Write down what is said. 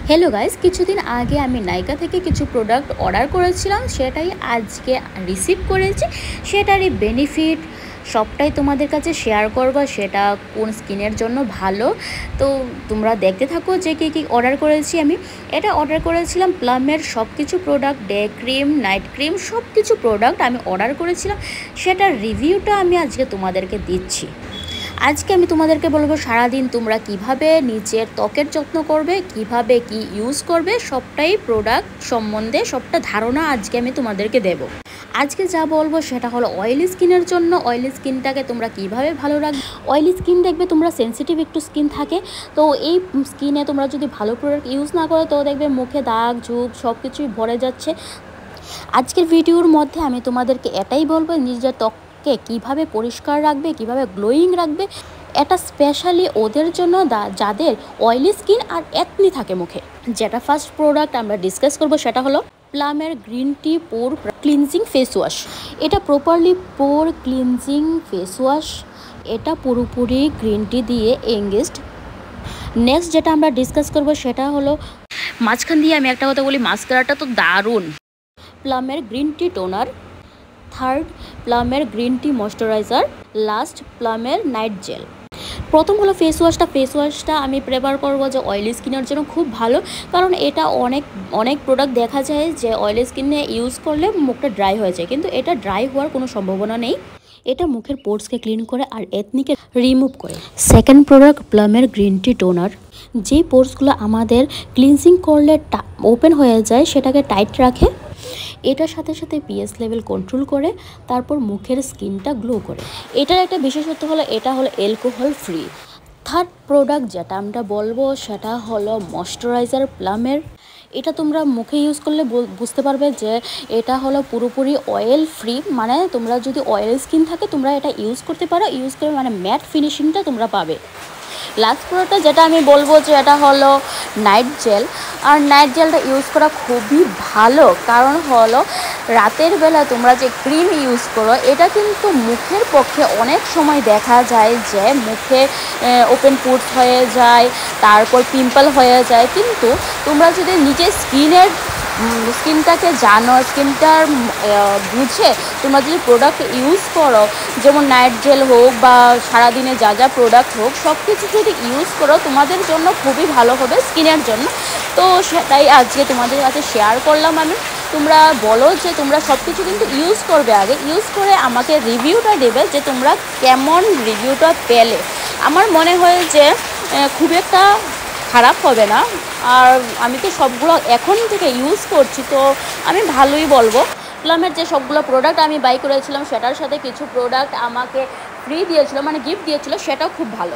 Hello guys, কিছুদিন আগে আমি নাইকা থেকে কিছু প্রোডাক্ট অর্ডার করেছিলাম, সেটাই আজকে রিসিভ করেছি। সেটারই বেনিফিট সবটাই তোমাদের কাছে শেয়ার করবো, সেটা কোন স্কিনের জন্য ভালো। তো তোমরা দেখতে থাকো যে কী কী অর্ডার করেছি। আমি এটা অর্ডার করেছিলাম প্লামের সব কিছু product, day cream, night cream, সব কিছু প্রোডাক্ট আমি অর্ডার করেছিলাম। সেটার রিভিউটা আমি আজকে তোমাদেরকে দিচ্ছি। আজকে আমি তোমাদেরকে বলবো সারাদিন তোমরা কিভাবে নিজের ত্বকের যত্ন করবে, কিভাবে কি ইউজ করবে, সবটাই প্রোডাক্ট সম্বন্ধে সবটা ধারণা আজকে আমি তোমাদেরকে দেব। আজকে যা বলবো সেটা হলো অয়েলি স্কিনের জন্য। অয়েলি স্কিনটাকে তোমরা কিভাবে ভালো রাখবে। অয়েলি স্কিন দেখবে তোমরা সেন্সিটিভ একটু স্কিন থাকে, তো এই স্কিনে তোমরা যদি ভালো প্রোডাক্ট ইউজ না করো তো দেখবে মুখে দাগ ঝুপ সব কিছুই ভরে যাচ্ছে। আজকের ভিডিওর মধ্যে আমি তোমাদেরকে এটাই বলবো নিজের ত্বককে কিভাবে পরিষ্কার রাখবে, কিভাবে গ্লোয়িং রাখবে। এটা স্পেশালি ওদের জন্য যাদের অয়েলি স্কিন আর একনি থাকে মুখে। যেটা ফার্স্ট প্রোডাক্ট আমরা ডিসকাস করব সেটা হলো প্লামের green tea pore cleansing face wash. এটা properly pore cleansing face wash. এটা পুরোপুরি গ্রিন টি দিয়ে এঙ্গেজড। নেক্সট যেটা আমরা ডিসকাস করব সেটা হলো মাঝখান দিয়ে আমি একটা কথা বলি, মাস্কারাটা তো দারুণ। প্লামের গ্রিন টি টোনার। থার্ড প্লামের গ্রিন টি ময়শ্চারাইজার। লাস্ট প্লামের নাইট জেল। প্রথম হলো ফেস ওয়াশটা আমি প্রেফার করব যে অয়েলি স্কিনের জন্য খুব ভালো, কারণ এটা অনেক প্রোডাক্ট দেখা যায় যে অয়েলি স্কিনে ইউজ করলে মুখটা ড্রাই হয়ে যায়, কিন্তু এটা ড্রাই হওয়ার কোনো সম্ভাবনা নেই। এটা মুখের পোর্সকে ক্লিন করে আর এথনিকে রিমুভ করে। সেকেন্ড প্রোডাক্ট প্লামের গ্রিন টি টোনার। যে পোর্সগুলো আমাদের ক্লিনজিং করলে ওপেন হয়ে যায় সেটাকে টাইট রাখে। এটার সাথে সাথে পিএস লেভেল কন্ট্রোল করে, তারপর মুখের স্কিনটা গ্লো করে। এটার একটা বিশেষত্ব হলো এটা হলো অ্যালকোহল ফ্রি। থার্ড প্রোডাক্ট যেটা আমরা বলবো সেটা হলো ময়শ্চারাইজার প্লামের। এটা তোমরা মুখে ইউজ করলে বুঝতে পারবে যে এটা হলো পুরোপুরি অয়েল ফ্রি, মানে তোমরা যদি অয়েল স্কিন থাকে তোমরা এটা ইউজ করতে পারো, ইউজ করে মানে ম্যাট ফিনিশিংটা তোমরা পাবে। লাস্ট প্রোডাক্টটা যেটা আমি বলবো যে এটা হলো নাইট জেল। আর নাইট জেলটা ইউজ করা খুবই ভালো, কারণ হলো রাতের বেলা তোমরা যে ক্রিম ইউজ করো এটা কিন্তু মুখের পক্ষে অনেক সময় দেখা যায় যে মুখে ওপেন পোর্স হয়ে যায়, তারপর পিম্পল হয়ে যায়। কিন্তু তোমরা যদি নিজের স্কিনটাকে জানো, স্কিনটার বুঝে তোমরা যদি প্রোডাক্ট ইউজ করো, যেমন নাইট জেল হোক বা সারাদিনে যা যা প্রোডাক্ট হোক, সব কিছু যদি ইউজ করো তোমাদের জন্য খুবই ভালো হবে স্কিনের জন্য। তো সেটাই আজকে তোমাদের কাছে শেয়ার করলাম আমি। তোমরা বলো যে তোমরা সব কিছু কিন্তু ইউজ করবে, আগে ইউজ করে আমাকে রিভিউটা দেবে যে তোমরা কেমন রিভিউটা পেলে। আমার মনে হয় যে খুব একটা খারাপ হবে না, আর আমি তো সবগুলো এখন থেকে ইউজ করছি, তো আমি ভালোই বলবো। প্লামের যে সবগুলো প্রোডাক্ট আমি বাই করেছিলাম সেটার সাথে কিছু প্রোডাক্ট আমাকে ফ্রি দিয়েছিল, মানে গিফট দিয়েছিল, সেটাও খুব ভালো।